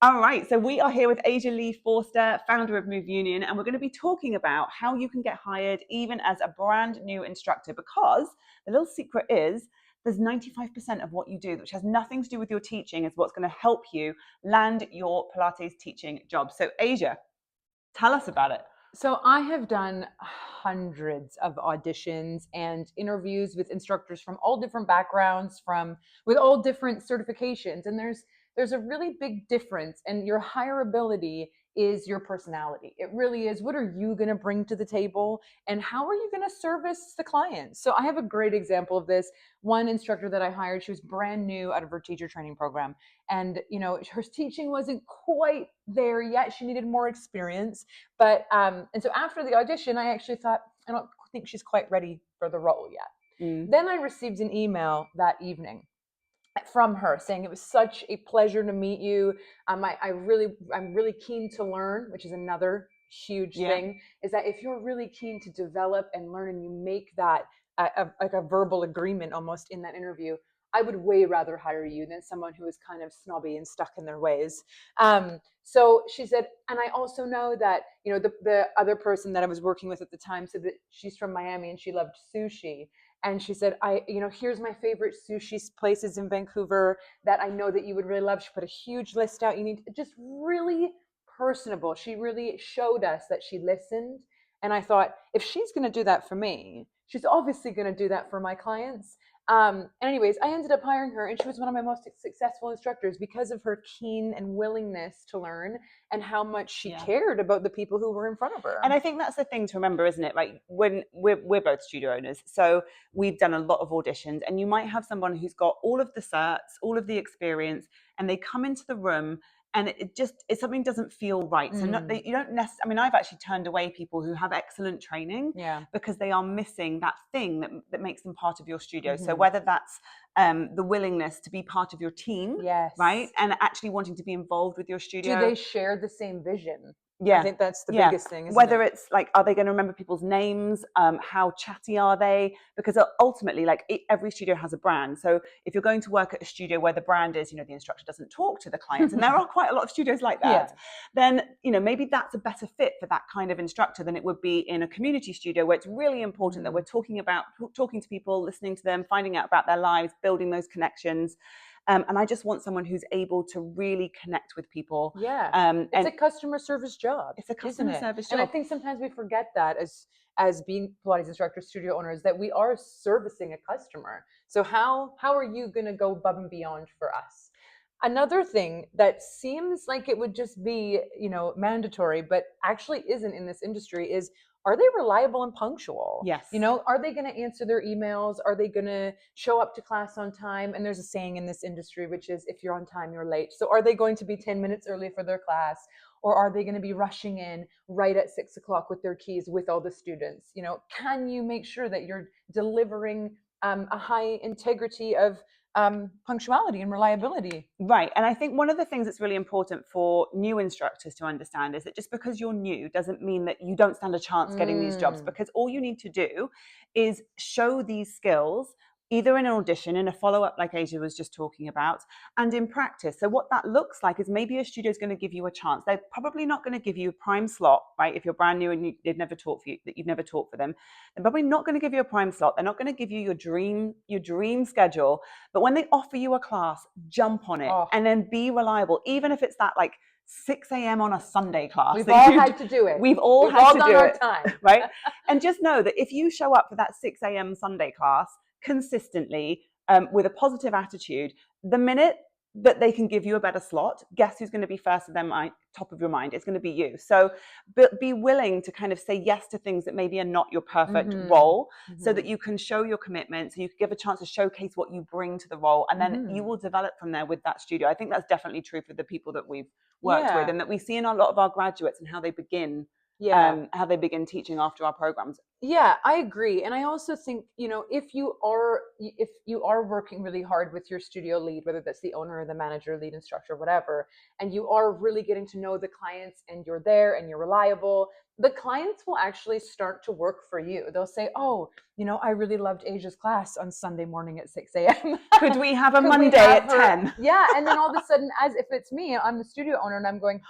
All right, so we are here with Ajia Forster, founder of Move Union, and we're going to be talking about how you can get hired even as a brand new instructor, because the little secret is there's 95% of what you do, which has nothing to do with your teaching, is what's going to help you land your Pilates teaching job. So Ajia, tell us about it. So I have done hundreds of auditions and interviews with instructors from all different backgrounds, from with all different certifications, and there's a really big difference, and your hireability is your personality. It really is. What are you going to bring to the table, and how are you going to service the clients? So I have a great example of this. One instructor that I hired, she was brand new out of her teacher training program, and her teaching wasn't quite there yet. She needed more experience, and so after the audition, I actually thought, I don't think she's quite ready for the role yet. Then I received an email that evening from her saying it was such a pleasure to meet you. I'm really keen to learn, which is another huge thing, is that if you're really keen to develop and learn, and you make that like a verbal agreement almost in that interview, I would way rather hire you than someone who is kind of snobby and stuck in their ways. So she said, and I also know that, the other person that I was working with at the time said that she's from Miami and she loved sushi. And she said, here's my favorite sushi places in Vancouver that I know that you would really love. She put a huge list out. You need just really personable. She really showed us that she listened. And I thought, if she's going to do that for me, she's obviously going to do that for my clients. And anyways, I ended up hiring her, and she was one of my most successful instructors because of her keen and willingness to learn, and how much she cared about the people who were in front of her. And I think that's the thing to remember, isn't it? Like, when we're both studio owners, so we've done a lot of auditions, and you might have someone who's got all of the certs, all of the experience, and they come into the room and something doesn't feel right. So you don't necessarily, I mean, I've actually turned away people who have excellent training because they are missing that thing that makes them part of your studio. So whether that's the willingness to be part of your team, right, and actually wanting to be involved with your studio. Do they share the same vision? Yeah, I think that's the biggest thing. Whether it's like, are they going to remember people's names? How chatty are they? Because ultimately, like, every studio has a brand. So if you're going to work at a studio where the brand is, the instructor doesn't talk to the clients, and there are quite a lot of studios like that, then, maybe that's a better fit for that kind of instructor than it would be in a community studio, where it's really important that we're talking to people, listening to them, finding out about their lives, building those connections. And I just want someone who's able to really connect with people. It's a customer service job. It's a customer service job. And I think sometimes we forget that as being Pilates instructor, studio owners, that we are servicing a customer. So how are you going to go above and beyond for us? Another thing that seems like it would just be, mandatory, but actually isn't in this industry, is, are they reliable and punctual? Yes. Are they going to answer their emails? Are they going to show up to class on time? And there's a saying in this industry, which is, if you're on time, you're late. So are they going to be 10 minutes early for their class? Or are they going to be rushing in right at 6 o'clock with their keys with all the students? Can you make sure that you're delivering a high integrity of punctuality and reliability? Right. And I think one of the things that's really important for new instructors to understand is that just because you're new doesn't mean that you don't stand a chance getting these jobs, because all you need to do is show these skills either in an audition, in a follow-up like Ajia was just talking about, and in practice. So what that looks like is, maybe a studio is going to give you a chance. They're probably not going to give you a prime slot, right? If you're brand new and they've never taught for you, that you've never taught for them, they're probably not going to give you a prime slot. They're not going to give you your dream schedule. But when they offer you a class, jump on it and then be reliable, even if it's that, like, 6 a.m. on a Sunday class. We've all had to do it. We've all had to do it, time. Right? And just know that if you show up for that 6 a.m. Sunday class consistently, with a positive attitude, the minute that they can give you a better slot, guess who's going to be first of their mind, top of your mind? It's going to be you. So be willing to kind of say yes to things that maybe are not your perfect role, so that you can show your commitment, so you can give a chance to showcase what you bring to the role, and then you will develop from there with that studio. I think that's definitely true for the people that we've worked with, and that we see in a lot of our graduates and how they begin how they begin teaching after our programs. Yeah, I agree. And I also think, if you are working really hard with your studio lead, whether that's the owner or the manager, lead instructor, whatever, and you are really getting to know the clients and you're there and you're reliable, the clients will actually start to work for you. They'll say, oh, I really loved Ajia's class on Sunday morning at 6 a.m. Could we have a Monday at 10? Yeah. And then all of a sudden, as if it's me, I'm the studio owner and I'm going,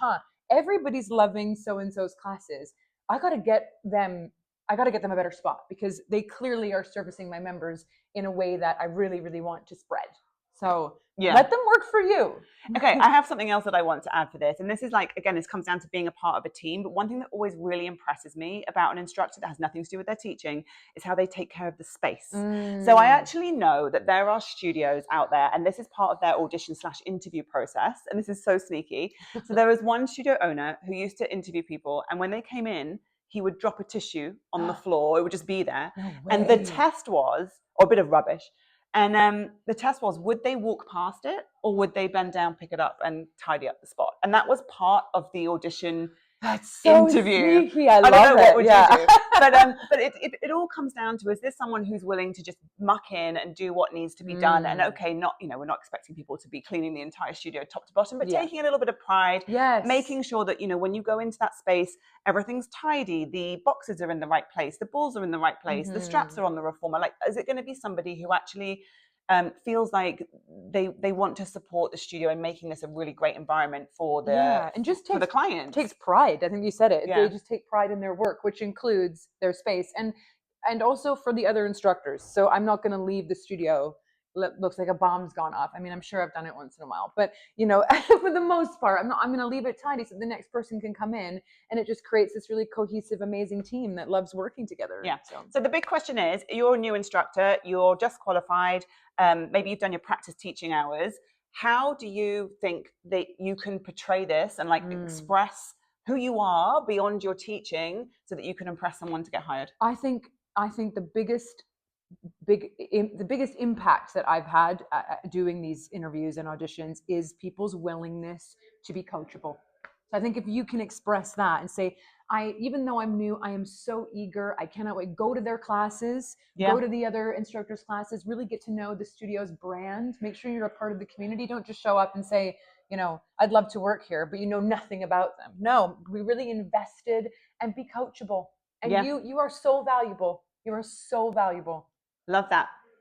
everybody's loving so-and-so's classes. I got to get them a better spot because they clearly are servicing my members in a way that I really, really want to spread. So let them work for you. Okay, I have something else that I want to add for this. And this is again, this comes down to being a part of a team. But one thing that always really impresses me about an instructor that has nothing to do with their teaching is how they take care of the space. So I actually know that there are studios out there, and this is part of their audition/interview process. And this is so sneaky. So there was one studio owner who used to interview people. And when they came in, he would drop a tissue on the floor. It would just be there. No way. And the test was, or a bit of rubbish. And the test was, would they walk past it or would they bend down, pick it up and tidy up the spot? And that was part of the audition interview. Sneaky. I don't know what would you do. But it all comes down to, is this someone who's willing to just muck in and do what needs to be done? And okay, we're not expecting people to be cleaning the entire studio top to bottom, but taking a little bit of pride, making sure that, when you go into that space, everything's tidy, the boxes are in the right place, the balls are in the right place, the straps are on the reformer. Is it going to be somebody who actually feels like they want to support the studio and making this a really great environment for the for the client? Takes pride. I think you said it. They just take pride in their work, which includes their space and also for the other instructors. So I'm not going to leave the studio looks like a bomb's gone off. I mean, I'm sure I've done it once in a while, but for the most part, I'm going to leave it tidy so the next person can come in, and it just creates this really cohesive, amazing team that loves working together. Yeah. So the big question is, you're a new instructor, you're just qualified, maybe you've done your practice teaching hours. How do you think that you can portray this and express who you are beyond your teaching so that you can impress someone to get hired? I think the biggest impact that I've had doing these interviews and auditions is people's willingness to be coachable. So I think if you can express that and say, even though I'm new, I am so eager, I cannot wait, go to their classes, go to the other instructors' classes, really get to know the studio's brand, make sure you're a part of the community. Don't just show up and say, I'd love to work here, but you know nothing about them. No, we really invested, and be coachable. And you are so valuable. You are so valuable. Love that.